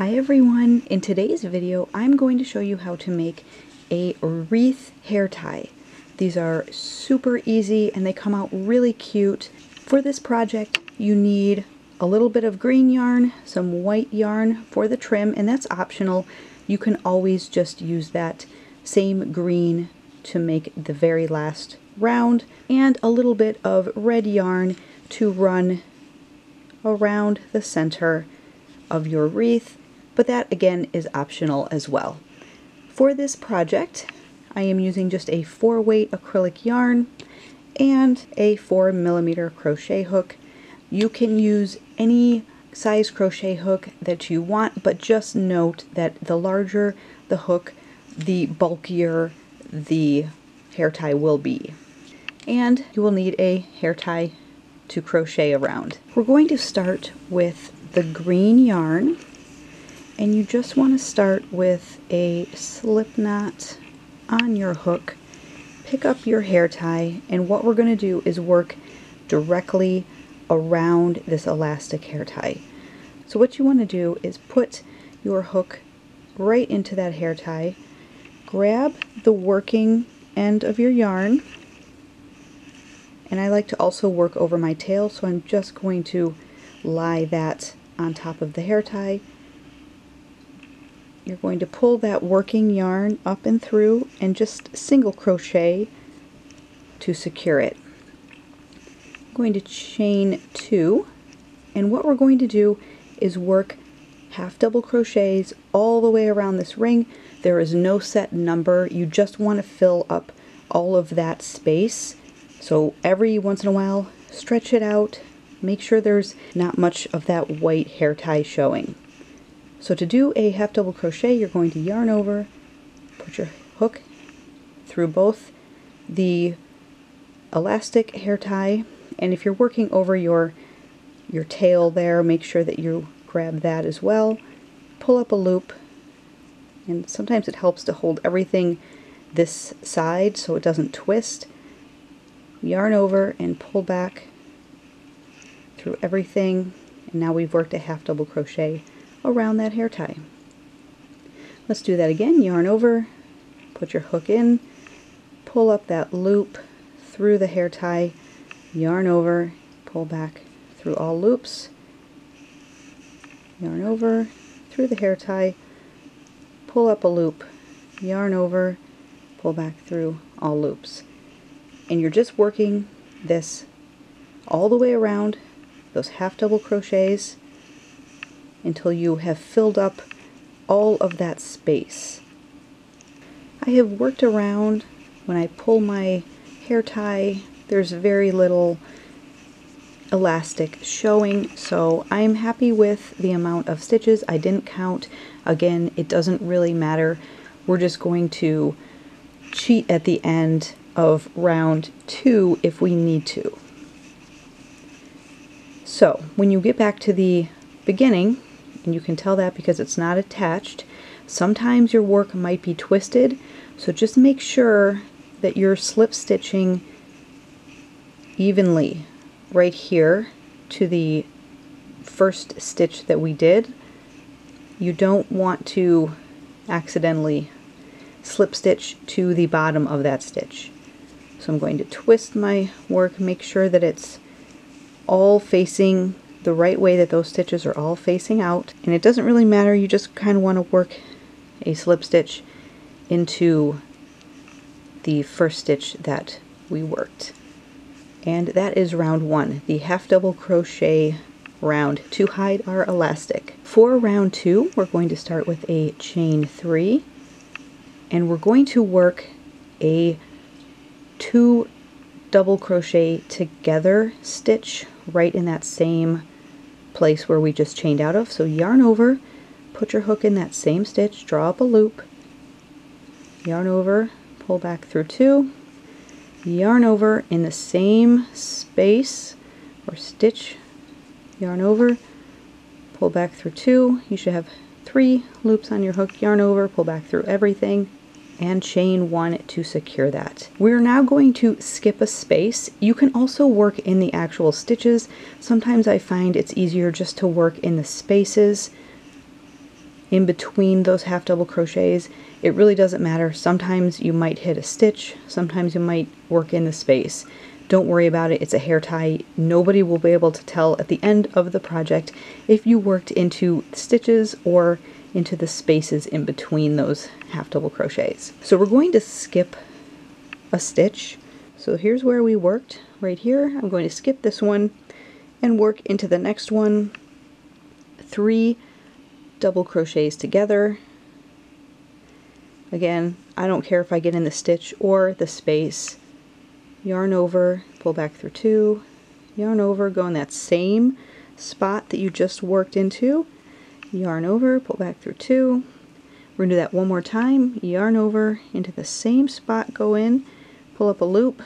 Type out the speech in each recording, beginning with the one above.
Hi everyone! In today's video I'm going to show you how to make a wreath hair tie. These are super easy and they come out really cute. For this project you need a little bit of green yarn, some white yarn for the trim, and that's optional. You can always just use that same green to make the very last round, and a little bit of red yarn to run around the center of your wreath. But that again is optional as well. For this project I am using just a 4-weight acrylic yarn and a 4mm crochet hook. You can use any size crochet hook that you want, but just note that the larger the hook, the bulkier the hair tie will be. And you will need a hair tie to crochet around. We're going to start with the green yarn. And you just want to start with a slip knot on your hook, pick up your hair tie, and what we're going to do is work directly around this elastic hair tie. So what you want to do is put your hook right into that hair tie, grab the working end of your yarn, and I like to also work over my tail, so I'm just going to lie that on top of the hair tie. You're going to pull that working yarn up and through and just single crochet to secure it. I'm going to chain 2, and what we're going to do is work half double crochets all the way around this ring. There is no set number, you just want to fill up all of that space. So every once in a while stretch it out, make sure there's not much of that white hair tie showing. So to do a half double crochet, you're going to yarn over, put your hook through both the elastic hair tie, and if you're working over your tail there, make sure that you grab that as well. Pull up a loop, and sometimes it helps to hold everything this side so it doesn't twist. Yarn over and pull back through everything, and now we've worked a half double crochet around that hair tie. Let's do that again. Yarn over, put your hook in, pull up that loop through the hair tie, yarn over, pull back through all loops, yarn over, through the hair tie, pull up a loop, yarn over, pull back through all loops. And you're just working this all the way around those half double crochets until you have filled up all of that space. I have worked around, when I pull my hair tie, there's very little elastic showing, so I'm happy with the amount of stitches. I didn't count. Again, it doesn't really matter. We're just going to cheat at the end of round 2 if we need to. So when you get back to the beginning, and you can tell that because it's not attached, sometimes your work might be twisted, so just make sure that you're slip stitching evenly right here to the first stitch that we did. You don't want to accidentally slip stitch to the bottom of that stitch. So I'm going to twist my work, make sure that it's all facing the right way, that those stitches are all facing out. And it doesn't really matter, you just kind of want to work a slip stitch into the first stitch that we worked. And that is round 1, the half double crochet round to hide our elastic. For round 2, we're going to start with a chain 3, and we're going to work a 2 double crochet together stitch right in that same place where we just chained out of. So yarn over, put your hook in that same stitch, draw up a loop, yarn over, pull back through 2, yarn over in the same space or stitch, yarn over, pull back through 2. You should have 3 loops on your hook, yarn over, pull back through everything, and chain 1 to secure that. We're now going to skip a space. You can also work in the actual stitches. Sometimes I find it's easier just to work in the spaces in between those half double crochets. It really doesn't matter. Sometimes you might hit a stitch, sometimes you might work in the space. Don't worry about it. It's a hair tie. Nobody will be able to tell at the end of the project if you worked into stitches or into the spaces in between those half double crochets. So we're going to skip a stitch. So here's where we worked, right here. I'm going to skip this one and work into the next one. 3 double crochets together. Again, I don't care if I get in the stitch or the space. Yarn over, pull back through 2, yarn over, go in that same spot that you just worked into, yarn over, pull back through 2. We're going to do that one more time, yarn over, into the same spot, go in, pull up a loop,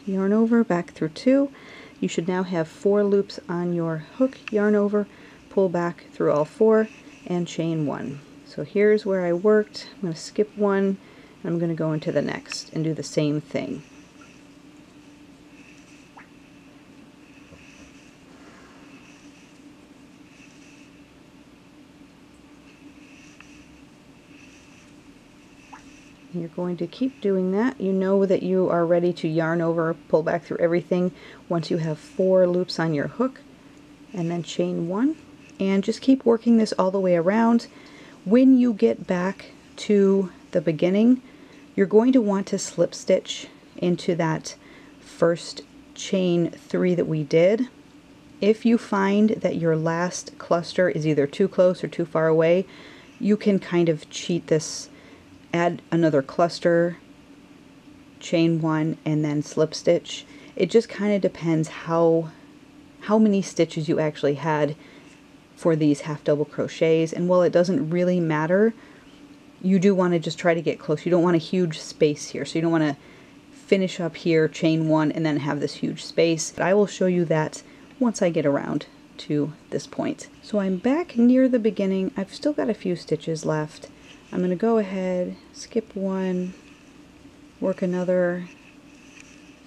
yarn over, back through 2. You should now have 4 loops on your hook, yarn over, pull back through all 4, and chain 1. So here's where I worked. I'm going to skip one, and I'm going to go into the next and do the same thing. You're going to keep doing that. You know that you are ready to yarn over, pull back through everything once you have 4 loops on your hook, and then chain 1. And just keep working this all the way around. When you get back to the beginning, you're going to want to slip stitch into that first chain 3 that we did. If you find that your last cluster is either too close or too far away, you can kind of cheat this. Add another cluster, chain 1, and then slip stitch. It just kind of depends how many stitches you actually had for these half double crochets, and while it doesn't really matter, you do want to just try to get close. You don't want a huge space here, so you don't want to finish up here, chain 1, and then have this huge space. But I will show you that once I get around to this point. So I'm back near the beginning. I've still got a few stitches left. I'm going to go ahead, skip one, work another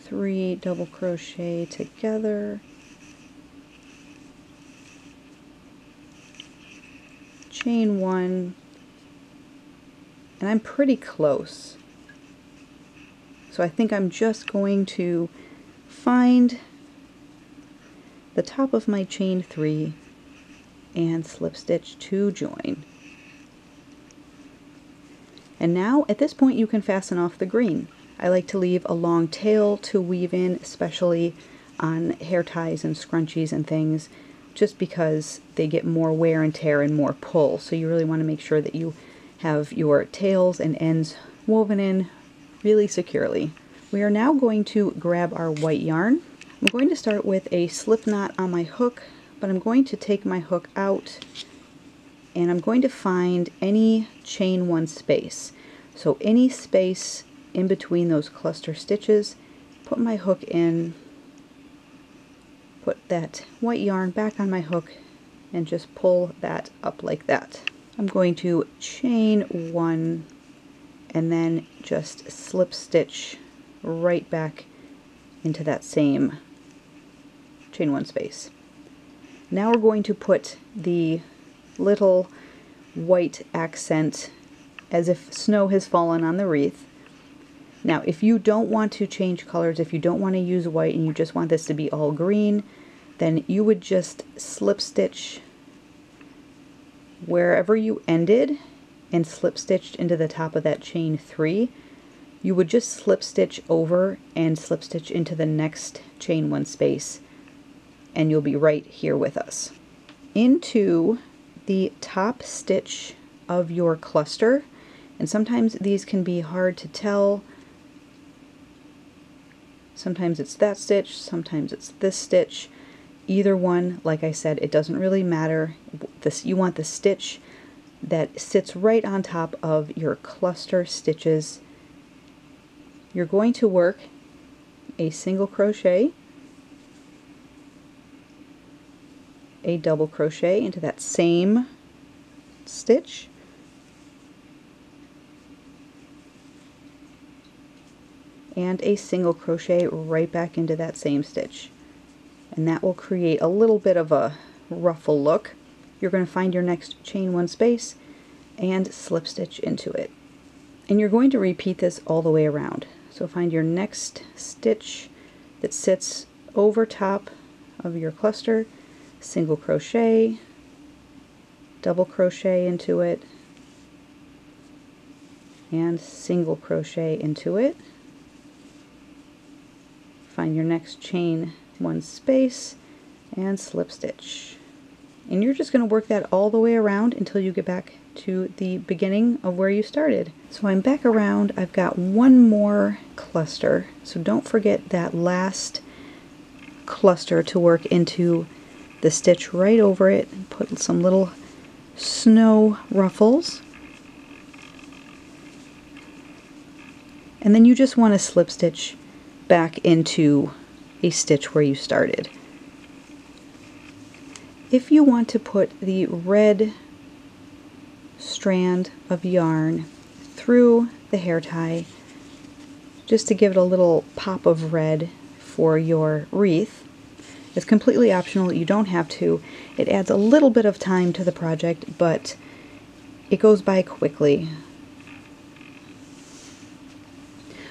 3 double crochet together, chain 1, and I'm pretty close. So I think I'm just going to find the top of my chain 3 and slip stitch to join. And now at this point you can fasten off the green. I like to leave a long tail to weave in, especially on hair ties and scrunchies and things, just because they get more wear and tear and more pull. So you really want to make sure that you have your tails and ends woven in really securely. We are now going to grab our white yarn. I'm going to start with a slip knot on my hook, but I'm going to take my hook out and I'm going to find any chain 1 space. So any space in between those cluster stitches, put my hook in, put that white yarn back on my hook, and just pull that up like that. I'm going to chain 1 and then just slip stitch right back into that same chain 1 space. Now we're going to put the little white accent as if snow has fallen on the wreath. Now if you don't want to change colors, if you don't want to use white and you just want this to be all green, then you would just slip stitch wherever you ended and slip stitched into the top of that chain 3. You would just slip stitch over and slip stitch into the next chain 1 space, and you'll be right here with us. Into the top stitch of your cluster, and sometimes these can be hard to tell. Sometimes it's that stitch, sometimes it's this stitch. Either one, like I said, it doesn't really matter. You want the stitch that sits right on top of your cluster stitches. You're going to work a single crochet, a double crochet into that same stitch, and a single crochet right back into that same stitch. And that will create a little bit of a ruffle look. You're going to find your next chain 1 space and slip stitch into it. And you're going to repeat this all the way around. So find your next stitch that sits over top of your cluster, single crochet, double crochet into it, and single crochet into it. Find your next chain one space and slip stitch. And you're just going to work that all the way around until you get back to the beginning of where you started. So I'm back around. I've got one more cluster, so don't forget that last cluster to work into the stitch right over it and put some little snow ruffles. And then you just want to slip stitch back into a stitch where you started. If you want to put the red strand of yarn through the hair tie, just to give it a little pop of red for your wreath, it's completely optional. You don't have to. It adds a little bit of time to the project, but it goes by quickly.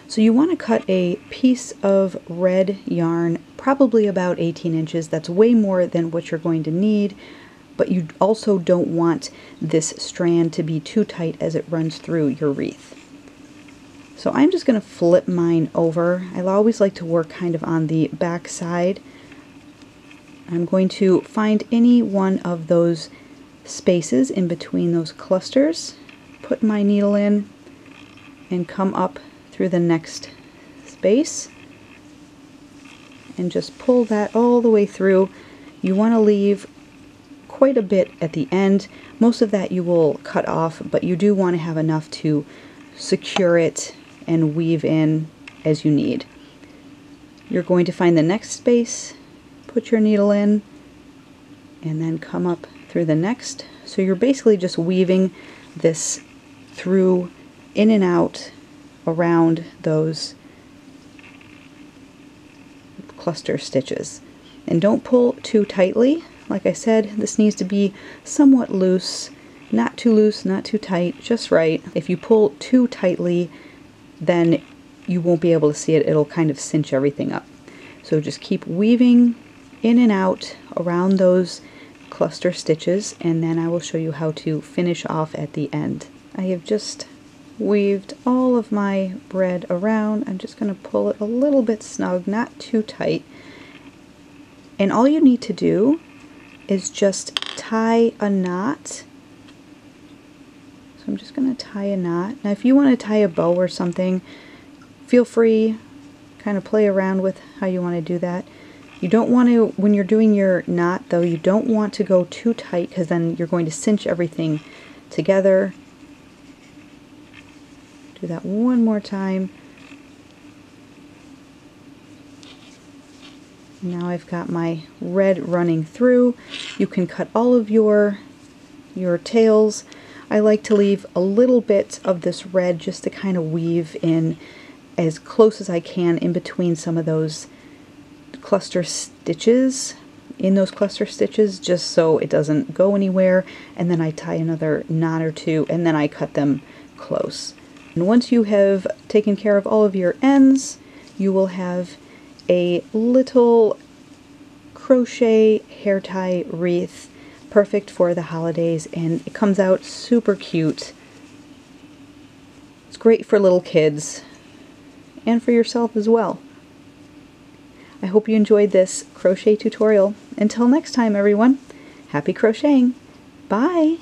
So you want to cut a piece of red yarn, probably about 18 inches. That's way more than what you're going to need, but you also don't want this strand to be too tight as it runs through your wreath. So I'm just going to flip mine over. I always like to work kind of on the back side. I'm going to find any one of those spaces in between those clusters, put my needle in, and come up through the next space and just pull that all the way through. You want to leave quite a bit at the end. Most of that you will cut off, but you do want to have enough to secure it and weave in as you need. You're going to find the next space, put your needle in, and then come up through the next. So you're basically just weaving this through, in and out, around those cluster stitches. And don't pull too tightly. Like I said, this needs to be somewhat loose, not too tight, just right. If you pull too tightly, then you won't be able to see it. It'll kind of cinch everything up. So just keep weaving in and out around those cluster stitches, and then I will show you how to finish off at the end. I have just weaved all of my red around. I'm just going to pull it a little bit snug, not too tight. And all you need to do is just tie a knot. So I'm just going to tie a knot. Now if you want to tie a bow or something, feel free, kind of play around with how you want to do that. You don't want to, when you're doing your knot though, you don't want to go too tight because then you're going to cinch everything together. Do that one more time. Now I've got my red running through. You can cut all of your tails. I like to leave a little bit of this red just to kind of weave in as close as I can in between some of those cluster stitches, just so it doesn't go anywhere, and then I tie another knot or two, and then I cut them close. And once you have taken care of all of your ends, you will have a little crochet hair tie wreath, perfect for the holidays, and it comes out super cute. It's great for little kids and for yourself as well. I hope you enjoyed this crochet tutorial. Until next time, everyone, happy crocheting. Bye!